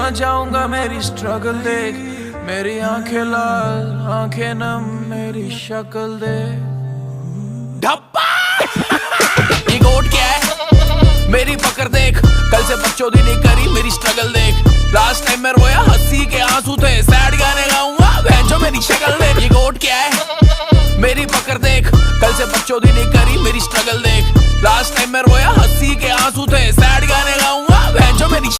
जाऊंगा मेरी स्ट्रगल देख, मेरी आंखें लाल आंखें नम मेरी शक्ल देख। ढप्पा ये गोट क्या है मेरी पकड़ देख, कल से बकचोदी नहीं करी मेरी स्ट्रगल देख। लास्ट टाइम मैं रोया हंसी के आंसू थे, सैड गाने गाऊंगा भैंचो मेरी शक्ल देख। ये गोट क्या है मेरी पकड़ देख, कल से बकचोदी नहीं करी मेरी स्ट्रगल देख। लास्ट टाइम मैं रोया हंसी के आंसू थे।